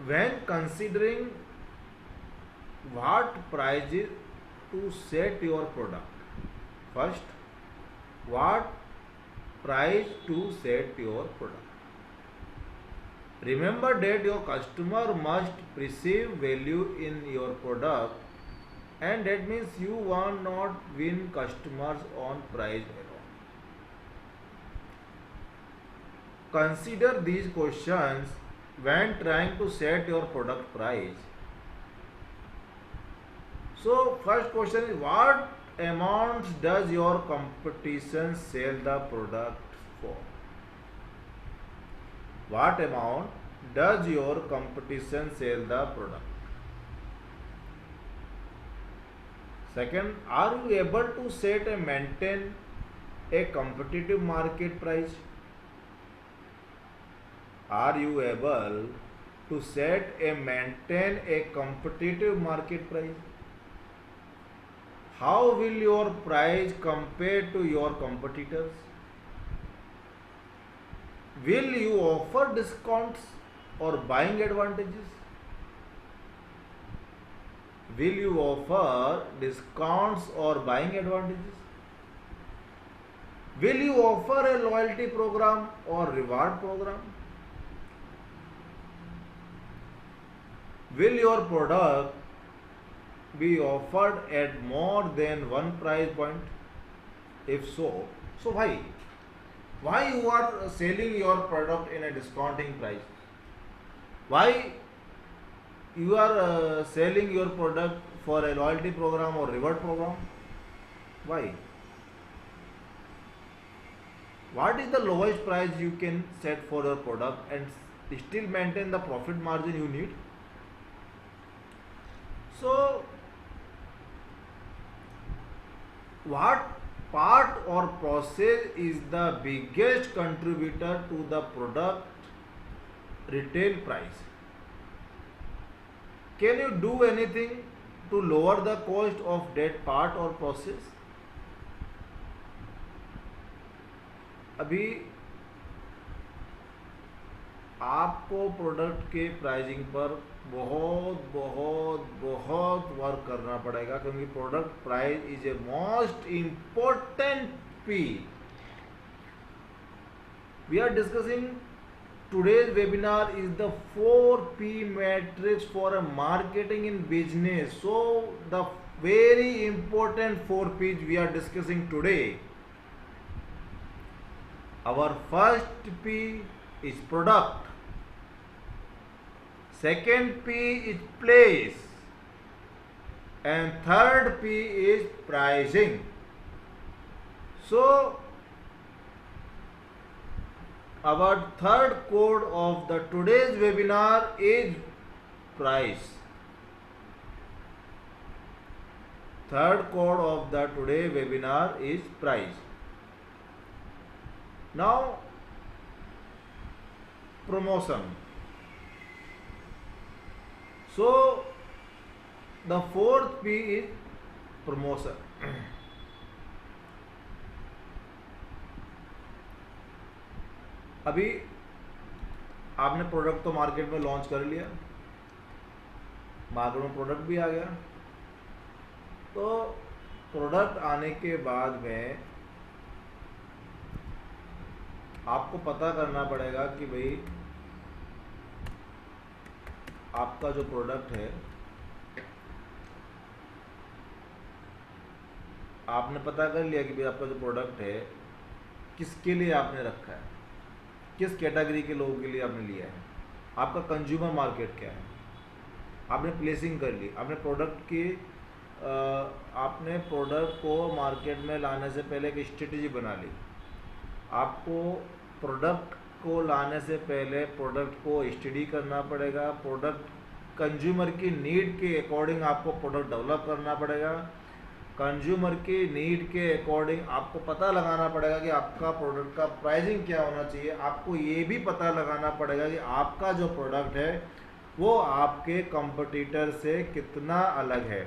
When considering what prices to set your product, first, what price to set your product? Remember that your customer must perceive value in your product, and that means you want not win customers on price alone. Consider these questions when trying to set your product price. So first question is, what amounts does your competition sell the product for? What amount does your competition sell the product? Second, are you able to set and maintain a competitive market price? Are you able to set and maintain a competitive market price? How will your price compare to your competitors? Will you offer discounts or buying advantages? Will you offer discounts or buying advantages? Will you offer a loyalty program or reward program? Will your product be offered at more than one price point? If so, why you are selling your product in a discounting price? Why you are selling your product for a loyalty program or reward program? Why? What is the lowest price you can set for your product and still maintain the profit margin you need? So what part or process is the biggest contributor to the product retail price? Can you do anything to lower the cost of that part or process? अभी आपको product के pricing पर बहुत बहुत बहुत work करना पड़ेगा, क्योंकि product price is a most important P. We are discussing today's webinar is the 4P matrix for a marketing in business. So the very important 4P's we are discussing today. Our first P is product, second P is place, and third P is pricing. So our third code of the today's webinar is price. Third code of the today webinar is price. Now promotion. So the fourth P is promotion. अभी आपने product तो market में launch कर लिया, market में product भी आ गया। तो प्रोडक्ट आने के बाद में आपको पता करना पड़ेगा कि भाई आपका जो प्रोडक्ट है, आपने पता कर लिया कि भाई आपका जो प्रोडक्ट है किसके लिए आपने रखा है, किस कैटेगरी के लोगों के लिए आपने लिया है, आपका कंज्यूमर मार्केट क्या है। आपने प्लेसिंग कर ली, आपने प्रोडक्ट की आपने प्रोडक्ट को मार्केट में लाने से पहले एक स्ट्रेटजी बना ली। आपको प्रोडक्ट को लाने से पहले प्रोडक्ट को स्टडी करना पड़ेगा, प्रोडक्ट कंज्यूमर की नीड के अकॉर्डिंग आपको प्रोडक्ट डेवलप करना पड़ेगा, कंज्यूमर की नीड के अकॉर्डिंग आपको पता लगाना पड़ेगा कि आपका प्रोडक्ट का प्राइसिंग क्या होना चाहिए। आपको ये भी पता लगाना पड़ेगा कि आपका जो प्रोडक्ट है वो आपके कंपटीटर से कितना अलग है।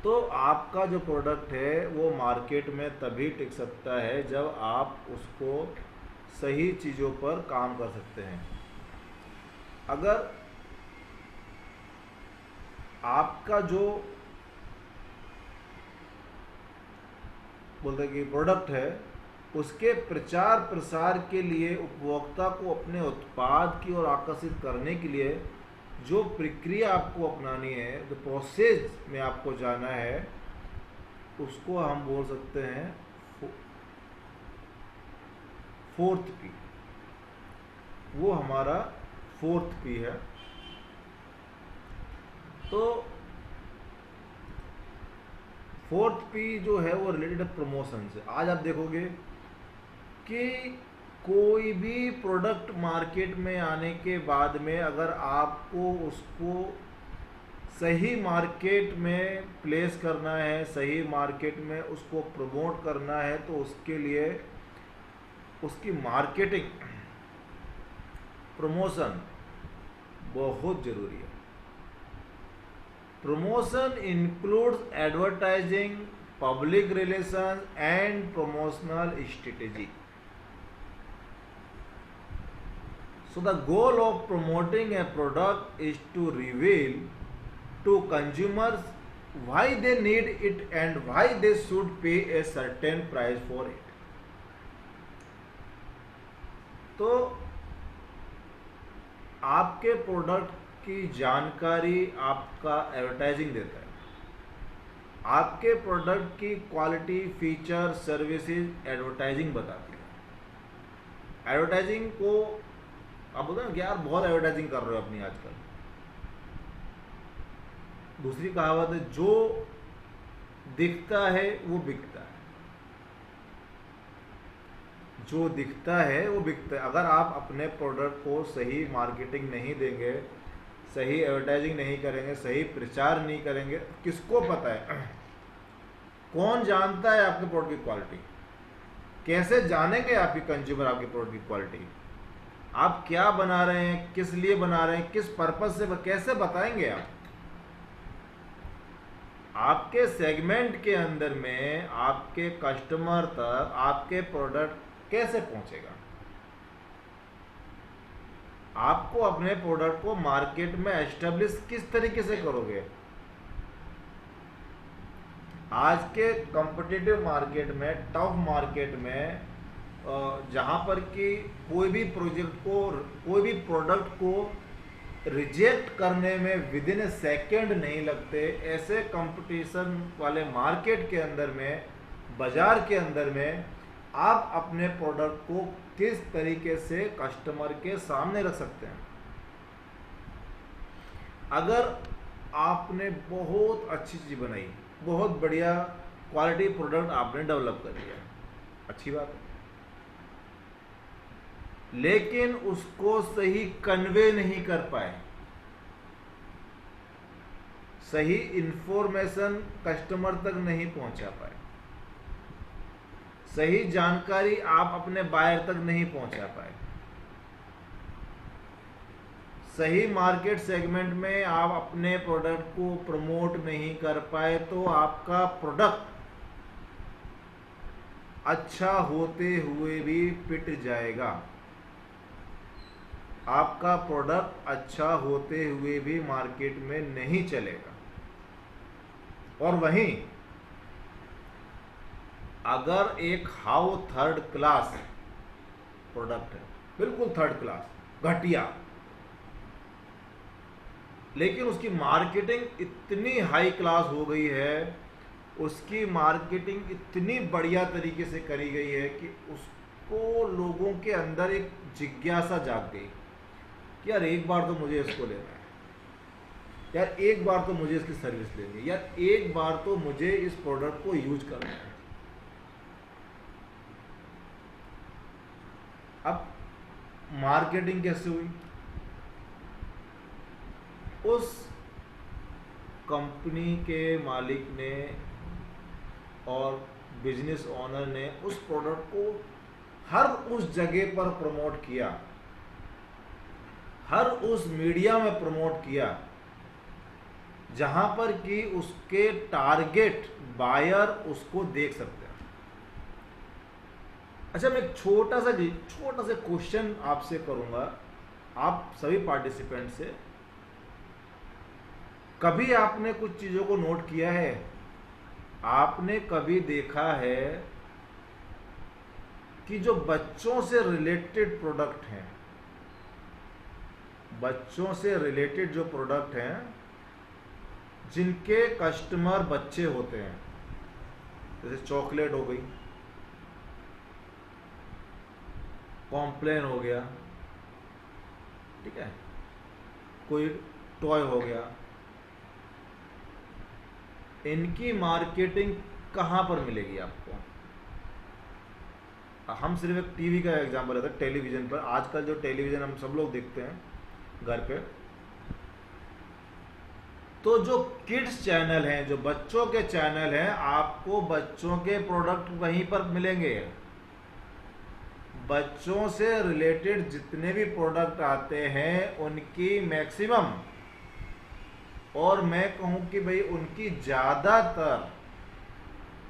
तो आपका जो प्रोडक्ट है वो मार्केट में तभी टिक सकता है जब आप उसको सही चीज़ों पर काम कर सकते हैं। अगर आपका जो बोलते हैं कि प्रोडक्ट है उसके प्रचार प्रसार के लिए उपभोक्ता को अपने उत्पाद की ओर आकर्षित करने के लिए जो प्रक्रिया आपको अपनानी है, जो प्रोसेस में आपको जाना है, उसको हम बोल सकते हैं 4th P। वो हमारा 4th P है। तो 4th P जो है वो रिलेटेड है प्रमोशन से। आज आप देखोगे कि कोई भी प्रोडक्ट मार्केट में आने के बाद में अगर आपको उसको सही मार्केट में प्लेस करना है, सही मार्केट में उसको प्रमोट करना है, तो उसके लिए उसकी मार्केटिंग प्रमोशन बहुत ज़रूरी है। Promotion includes advertising, public relation and promotional strategy. So the goal of promoting a product is to reveal to consumers why they need it and why they should pay a certain price for it. तो आपके product की जानकारी आपका advertising देता है। आपके product की quality, feature, services advertising बताती है। एडवर्टाइजिंग को आप बोलते हैं कि यार बहुत एडवर्टाइजिंग कर रहे हो अपनी आजकल। दूसरी कहावत है, जो दिखता है वो बिकता है। जो दिखता है वो बिकता है। अगर आप अपने प्रोडक्ट को सही मार्केटिंग नहीं देंगे, सही एडवर्टाइजिंग नहीं करेंगे, सही प्रचार नहीं करेंगे, किसको पता है? कौन जानता है आपके प्रोडक्ट की क्वालिटी? कैसे जानेंगे आपके कंज्यूमर आपके प्रोडक्ट की क्वालिटी? आप क्या बना रहे हैं, किस लिए बना रहे हैं, किस पर्पस से, कैसे बताएंगे आप? आपके सेगमेंट के अंदर में आपके कस्टमर तक आपके प्रोडक्ट कैसे पहुंचेगा? आपको अपने प्रोडक्ट को मार्केट में एस्टेब्लिश किस तरीके से करोगे? आज के कॉम्पिटिटिव मार्केट में, टफ मार्केट में, जहाँ पर कि कोई भी प्रोडक्ट को रिजेक्ट करने में विद इन ए सेकेंड नहीं लगते, ऐसे कंपटीशन वाले मार्केट के अंदर में, बाजार के अंदर में आप अपने प्रोडक्ट को किस तरीके से कस्टमर के सामने रख सकते हैं? अगर आपने बहुत अच्छी चीज़ बनाई, बहुत बढ़िया क्वालिटी प्रोडक्ट आपने डेवलप कर लिया, अच्छी बात है, लेकिन उसको सही कन्वे नहीं कर पाए, सही इंफॉर्मेशन कस्टमर तक नहीं पहुंचा पाए, सही जानकारी आप अपने बायर तक नहीं पहुंचा पाए, सही मार्केट सेगमेंट में आप अपने प्रोडक्ट को प्रमोट नहीं कर पाए, तो आपका प्रोडक्ट अच्छा होते हुए भी पिट जाएगा। आपका प्रोडक्ट अच्छा होते हुए भी मार्केट में नहीं चलेगा। और वहीं अगर एक हाउ थर्ड क्लास प्रोडक्ट है, बिल्कुल थर्ड क्लास, घटिया, लेकिन उसकी मार्केटिंग इतनी हाई क्लास हो गई है, उसकी मार्केटिंग इतनी बढ़िया तरीके से करी गई है कि उसको लोगों के अंदर एक जिज्ञासा जाग गई कि यार एक बार तो मुझे इसको लेना है, यार एक बार तो मुझे इसकी सर्विस लेनी है, यार एक बार तो मुझे इस प्रोडक्ट को यूज करना है। अब मार्केटिंग कैसे हुई? उस कंपनी के मालिक ने और बिजनेस ओनर ने उस प्रोडक्ट को हर उस जगह पर प्रमोट किया, हर उस मीडिया में प्रमोट किया जहां पर कि उसके टारगेट बायर उसको देख सकते हैं। अच्छा, मैं एक छोटा सा क्वेश्चन आपसे करूंगा, आप सभी पार्टिसिपेंट से। कभी आपने कुछ चीजों को नोट किया है? आपने कभी देखा है कि जो बच्चों से रिलेटेड प्रोडक्ट हैं, बच्चों से रिलेटेड जो प्रोडक्ट हैं, जिनके कस्टमर बच्चे होते हैं, जैसे चॉकलेट हो गई, कॉम्प्लेन हो गया, ठीक है, कोई टॉय हो गया, इनकी मार्केटिंग कहां पर मिलेगी आपको? हम सिर्फ एक टीवी का एग्जांपल लेते हैं, टेलीविजन पर। आजकल जो टेलीविजन हम सब लोग देखते हैं घर पे, तो जो किड्स चैनल हैं, जो बच्चों के चैनल हैं, आपको बच्चों के प्रोडक्ट वहीं पर मिलेंगे। बच्चों से रिलेटेड जितने भी प्रोडक्ट आते हैं उनकी मैक्सिमम, और मैं कहूं कि भाई उनकी ज़्यादातर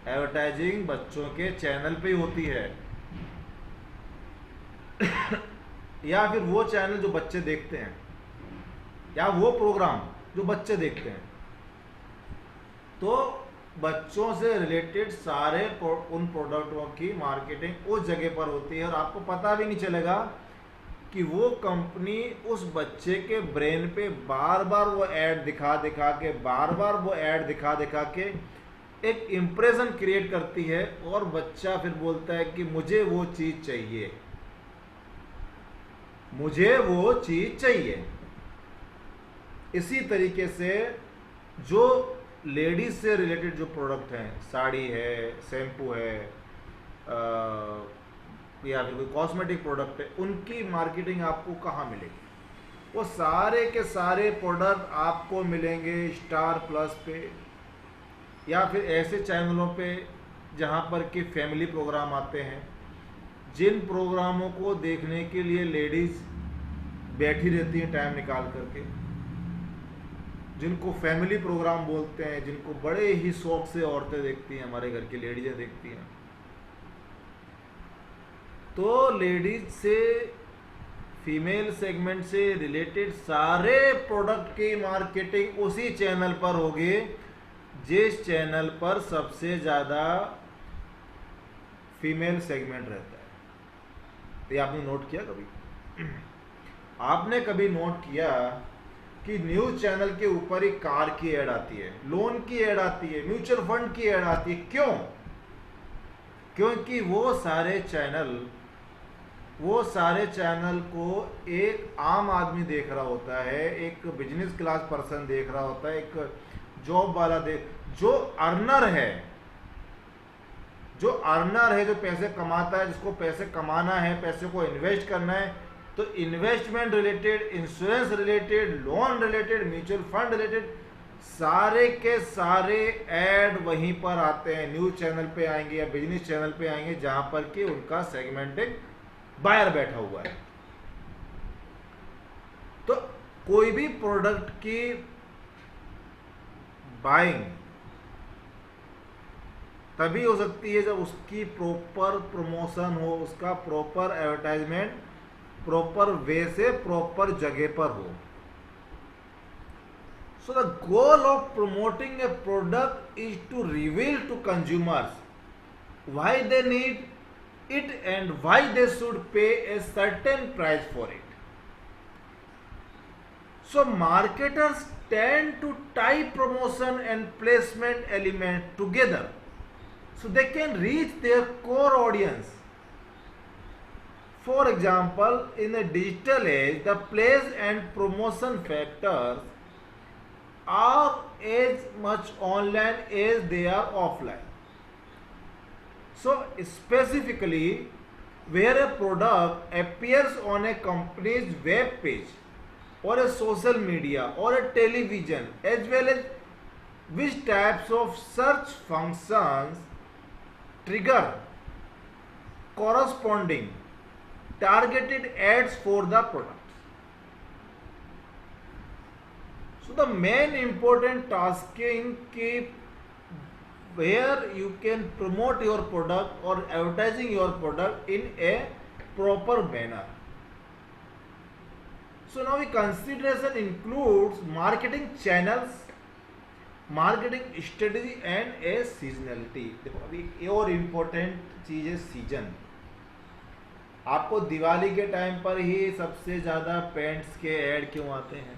एडवर्टाइजिंग बच्चों के चैनल पे ही होती है या फिर वो चैनल जो बच्चे देखते हैं, या वो प्रोग्राम जो बच्चे देखते हैं। तो बच्चों से रिलेटेड सारे उन प्रोडक्टों की मार्केटिंग उस जगह पर होती है, और आपको पता भी नहीं चलेगा कि वो कंपनी उस बच्चे के ब्रेन पे बार बार वो ऐड दिखा दिखा के, बार बार वो ऐड दिखा दिखा के एक इंप्रेशन क्रिएट करती है, और बच्चा फिर बोलता है कि मुझे वो चीज चाहिए, मुझे वो चीज चाहिए। इसी तरीके से जो लेडीज से रिलेटेड जो प्रोडक्ट हैं, साड़ी है, शैम्पू है, या फिर कोई कॉस्मेटिक प्रोडक्ट है, उनकी मार्केटिंग आपको कहाँ मिलेगी? वो सारे के सारे प्रोडक्ट आपको मिलेंगे स्टार प्लस पे, या फिर ऐसे चैनलों पे जहाँ पर कि फैमिली प्रोग्राम आते हैं, जिन प्रोग्रामों को देखने के लिए लेडीज बैठी रहती हैं टाइम निकाल करके, जिनको फैमिली प्रोग्राम बोलते हैं, जिनको बड़े ही शौक से औरतें देखती हैं, हमारे घर की लेडीजें देखती हैं। तो लेडीज से, फीमेल सेगमेंट से रिलेटेड सारे प्रोडक्ट की मार्केटिंग उसी चैनल पर होगी जिस चैनल पर सबसे ज़्यादा फीमेल सेगमेंट रहता है। ये आपने नोट किया कभी? आपने कभी नोट किया कि न्यूज चैनल के ऊपर ही कार की ऐड आती है, लोन की ऐड आती है, म्यूचुअल फंड की ऐड आती है? क्यों? क्योंकि वो सारे चैनल को एक आम आदमी देख रहा होता है, एक बिजनेस क्लास पर्सन देख रहा होता है, एक जॉब वाला जो अर्नर है, जो पैसे कमाता है, जिसको पैसे कमाना है, पैसे को इन्वेस्ट करना है, तो investment related, insurance related, loan related, mutual fund related, सारे के सारे ऐड वहीं पर आते हैं, न्यूज चैनल पे आएंगे या बिजनेस चैनल पे आएंगे, जहां पर कि उनका सेगमेंटिंग बायर बैठा हुआ है। तो कोई भी प्रोडक्ट की बाइंग तभी हो सकती है जब उसकी प्रॉपर प्रमोशन हो, उसका प्रॉपर एडवर्टाइजमेंट प्रॉपर वे से प्रॉपर जगह पर हो। So the goal of promoting a product is to reveal to consumers why they need it and why they should pay a certain price for it. So marketers tend to tie promotion and placement element together so they can reach their core audience. For example, in a digital age, the place and promotion factors are as much online as they are offline. So specifically, where a product appears on a company's web page or a social media or a television, as well as which types of search functions trigger corresponding targeted ads for the product. So the main important tasking keep where you can promote your product or advertising your product in a proper manner. So now the consideration includes marketing channels, marketing strategy and A seasonality. देखो अभी एक और important चीज़ है season. आपको दिवाली के time पर ही सबसे ज़्यादा पेंट्स के ऐड क्यों आते हैं,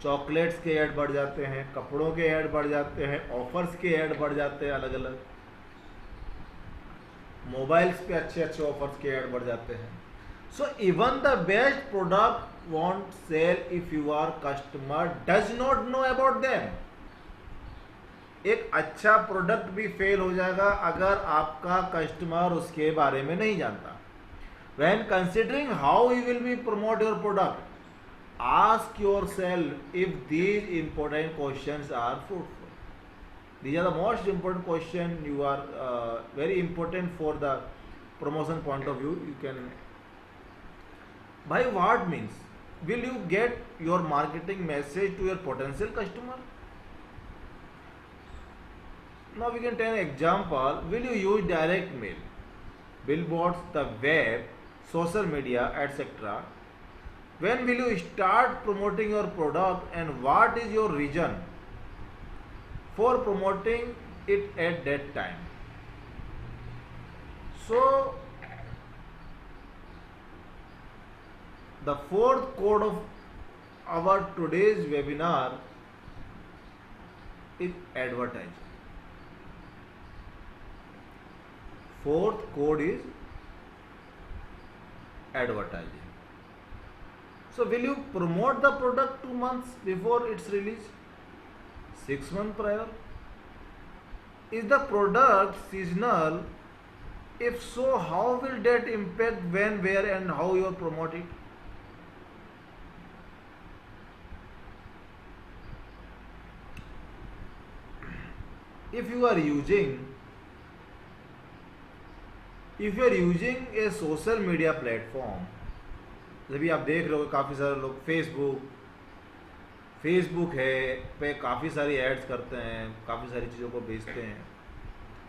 चॉकलेट्स के ऐड बढ़ जाते हैं, कपड़ों के ऐड बढ़ जाते हैं, ऑफर्स के ऐड बढ़ जाते हैं, अलग अलग मोबाइल्स पे अच्छे अच्छे ऑफर्स के ऐड बढ़ जाते हैं. So even the best product won't sell if your customer does not know about them. एक अच्छा प्रोडक्ट भी फेल हो जाएगा अगर आपका कस्टमर उसके बारे में नहीं जानता. When considering how you will be promote your product, ask yourself if these important questions are fruitful. These are the most important question. You are very important for the promotion point of view. You can by what means will you get your marketing message to your potential customer? Now we can take an example. Will you use direct mail, billboards, the web, social media, etc.? When will you start promoting your product and what is your reason for promoting it at that time? So the fourth code of our today's webinar is advertising. Fourth code is advertising. So will you promote the product 2 months before its release? 6 months prior? Is the product seasonal? If so, how will that impact when, where and how you promote it? If you are using a social media platform, जब आप देख रहे हो काफ़ी सारे लोग Facebook है पे काफ़ी सारी एड्स करते हैं, काफ़ी सारी चीज़ों को बेचते हैं.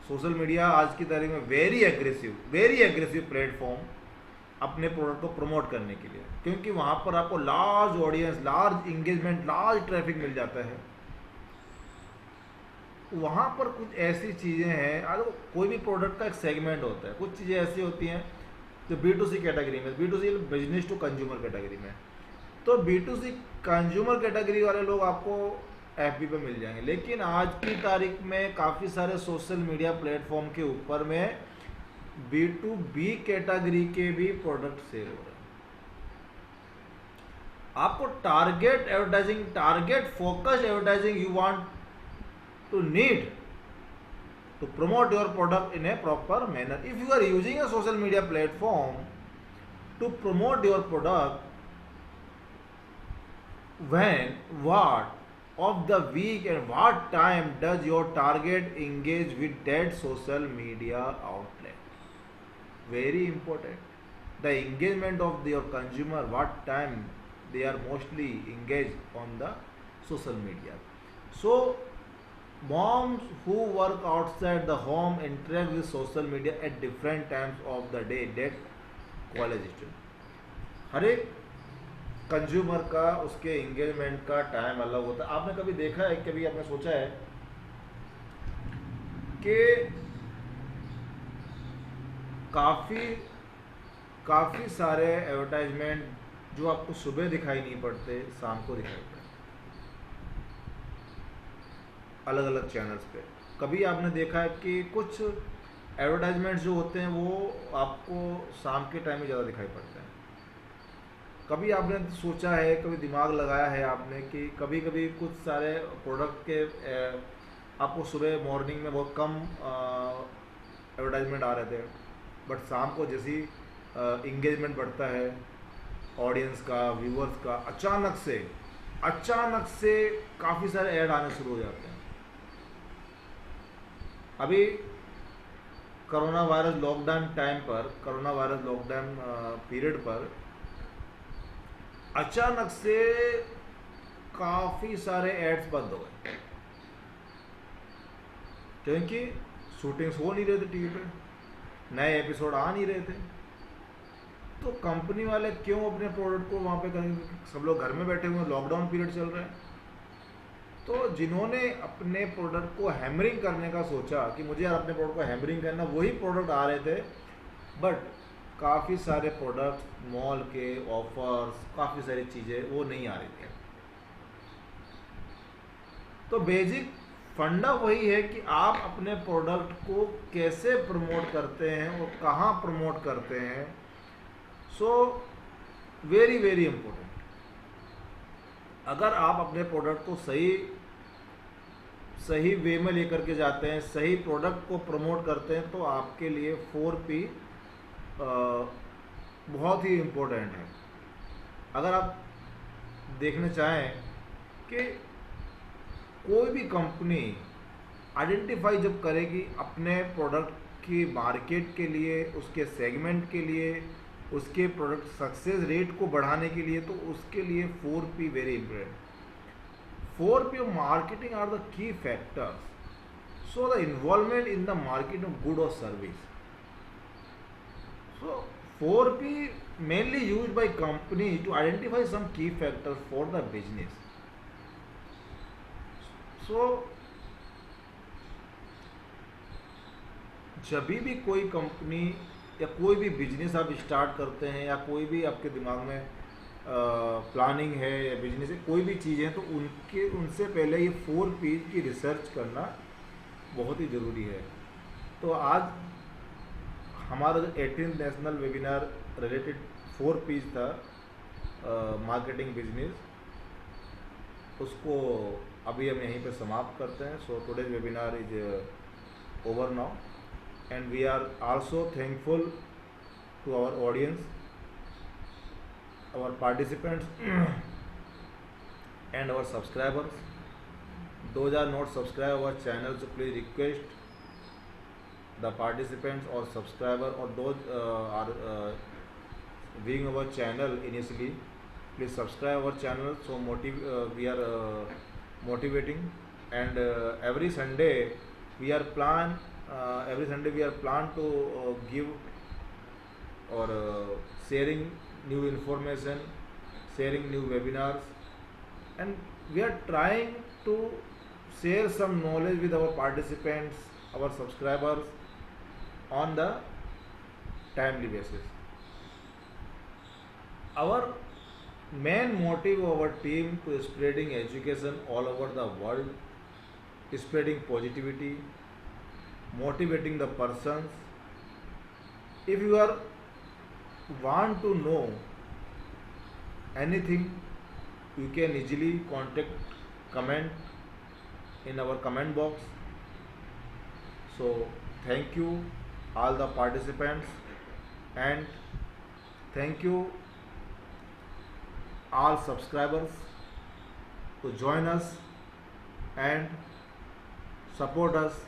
सोशल मीडिया आज की तारीख में वेरी एग्रेसिव प्लेटफॉर्म अपने प्रोडक्ट को प्रमोट करने के लिए, क्योंकि वहाँ पर आपको large audience, large engagement, large traffic मिल जाता है. वहाँ पर कुछ ऐसी चीज़ें हैं, आज कोई भी प्रोडक्ट का एक सेगमेंट होता है, कुछ चीज़ें ऐसी होती हैं जो B2C कैटेगरी में, B2C business to consumer category में, तो B2C कंज्यूमर कैटेगरी वाले लोग आपको FB पे मिल जाएंगे. लेकिन आज की तारीख में काफ़ी सारे सोशल मीडिया प्लेटफॉर्म के ऊपर में B2B कैटेगरी के भी प्रोडक्ट सेल हो रहे हैं. आपको target advertising, target focused advertising you want to need to promote your product in a proper manner. If you are using a social media platform to promote your product, when, what of the week and what time does your target engage with that social media outlet? Very important. The engagement of your consumer, what time they are mostly engaged on the social media. So moms who work outside the home interact with social media at different times of the day that college student. हर एक consumer का उसके engagement का time अलग होता है. आपने कभी देखा है, कभी आपने सोचा है कि काफ़ी सारे एडवर्टाइजमेंट जो आपको सुबह दिखाई नहीं पड़ते, शाम को दिखाई पड़ते अलग अलग चैनल्स पे. कभी आपने देखा है कि कुछ एडवर्टाइजमेंट्स जो होते हैं वो आपको शाम के टाइम में ज़्यादा दिखाई पड़ते हैं. कभी आपने सोचा है, कभी दिमाग लगाया है आपने कि कभी कभी कुछ सारे प्रोडक्ट के आपको सुबह मॉर्निंग में बहुत कम एडवर्टाइजमेंट आ रहे थे, बट शाम को जैसी इंगेजमेंट बढ़ता है ऑडियंस का, व्यूअर्स का, अचानक से काफ़ी सारे ऐड आने शुरू हो जाते हैं। अभी कोरोना वायरस लॉकडाउन पीरियड पर अचानक से काफ़ी सारे एड्स बंद हो गए, क्योंकि शूटिंग्स हो नहीं रहे थे टीवी पे, नए एपिसोड आ नहीं रहे थे। तो कंपनी वाले क्यों अपने प्रोडक्ट को वहाँ पे करेंगे? सब लोग घर में बैठे हुए हैं, लॉकडाउन पीरियड चल रहा है। तो जिन्होंने अपने प्रोडक्ट को हैमरिंग करने का सोचा कि मुझे यार अपने प्रोडक्ट को हैमरिंग करना, वही प्रोडक्ट आ रहे थे, बट काफ़ी सारे प्रोडक्ट मॉल के ऑफर्स, काफ़ी सारी चीज़ें वो नहीं आ रही थी। तो बेसिक फंडा वही है कि आप अपने प्रोडक्ट को कैसे प्रमोट करते हैं और कहाँ प्रमोट करते हैं। So very very important. अगर आप अपने प्रोडक्ट को सही वे में लेकर के जाते हैं, सही प्रोडक्ट को प्रमोट करते हैं, तो आपके लिए 4P बहुत ही इम्पोर्टेंट है। अगर आप देखना चाहें कि कोई भी कंपनी आइडेंटिफाई जब करेगी अपने प्रोडक्ट की मार्केट के लिए, उसके सेगमेंट के लिए, उसके प्रोडक्ट सक्सेस रेट को बढ़ाने के लिए, तो उसके लिए 4P very important. 4P of marketing are the key factors. So the involvement in the market of good or service. So 4P mainly used by company to identify some key factors for the business. So जब भी कोई company या कोई भी business आप start करते हैं, या कोई भी आपके दिमाग में प्लानिंग है या बिजनेस है, कोई भी चीज़ है, तो उनसे पहले ये 4P की रिसर्च करना बहुत ही ज़रूरी है। तो आज हमारा जो 18th national webinar related 4P था, मार्केटिंग बिजनेस, उसको अभी हम यहीं पे समाप्त करते हैं। So today's webinar is over now, and we are also thankful to our audience, our participants and our subscribers. Those are not subscribe our channel, so please request the participants or subscriber, or those are viewing our channel initially, please subscribe our channel. So we are motivating, and every Sunday we are plan to give or sharing new information, sharing new webinars, and we are trying to share some knowledge with our participants, our subscribers on the timely basis. Our main motive of our team to spreading education all over the world, spreading positivity, motivating the persons. If you are want to know anything, you can easily comment in our comment box. So thank you all the participants, and thank you all subscribers to join us and support us